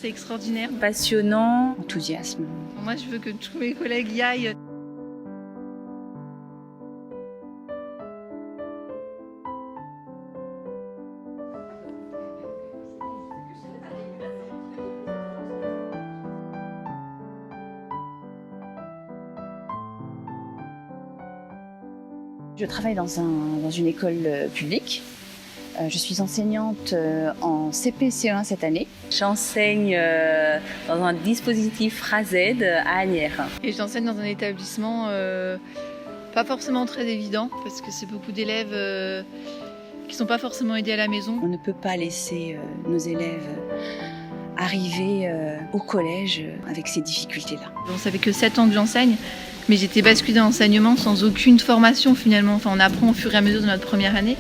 c'est extraordinaire. Passionnant, enthousiasme. Moi, je veux que tous mes collègues y aillent. Je travaille dans une école publique. Je suis enseignante en CP-CE1 cette année. J'enseigne dans un dispositif FRAZ à Asnières. Et j'enseigne dans un établissement pas forcément très évident, parce que c'est beaucoup d'élèves qui ne sont pas forcément aidés à la maison. On ne peut pas laisser nos élèves arriver au collège avec ces difficultés-là. Bon, ça fait que 7 ans que j'enseigne, mais j'étais basculée dans l'enseignement sans aucune formation finalement. Enfin, on apprend au fur et à mesure de notre première année,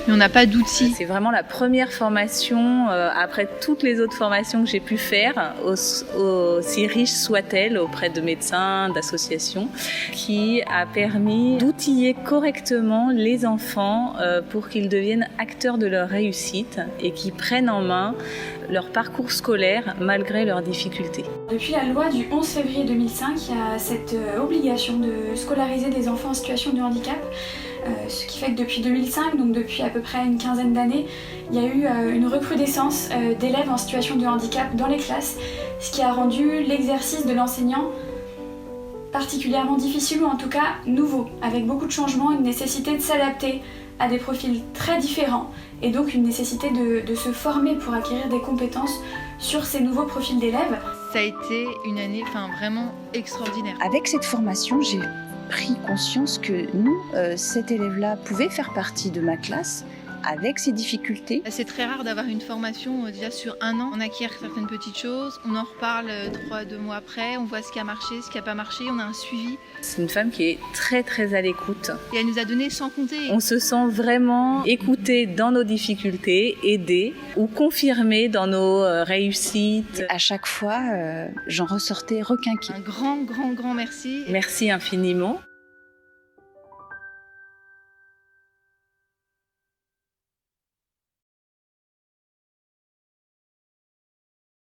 mais on n'a pas d'outils. C'est vraiment la première formation, après toutes les autres formations que j'ai pu faire, aussi riches soient-elles, auprès de médecins, d'associations, qui a permis d'outiller correctement les enfants pour qu'ils deviennent acteurs de leur réussite et qu'ils prennent en main leur parcours scolaire malgré leurs difficultés. Depuis la loi du 11 février 2005, il y a cette obligation de scolariser des enfants en situation de handicap, ce qui fait que depuis 2005, donc depuis à peu près une quinzaine d'années, il y a eu une recrudescence d'élèves en situation de handicap dans les classes, ce qui a rendu l'exercice de l'enseignant particulièrement difficile ou en tout cas nouveau, avec beaucoup de changements, une nécessité de s'adapter à des profils très différents et donc une nécessité de se former pour acquérir des compétences sur ces nouveaux profils d'élèves. Ça a été une année vraiment extraordinaire. Avec cette formation, j'ai pris conscience que nous, cet élève-là pouvait faire partie de ma classe avec ses difficultés. C'est très rare d'avoir une formation déjà sur un an. On acquiert certaines petites choses, on en reparle 2 mois après, on voit ce qui a marché, ce qui n'a pas marché, on a un suivi. C'est une femme qui est très très à l'écoute. Et elle nous a donné sans compter. On se sent vraiment écouté dans nos difficultés, aidé ou confirmé dans nos réussites. À chaque fois, j'en ressortais requinquée. Un grand merci. Merci infiniment.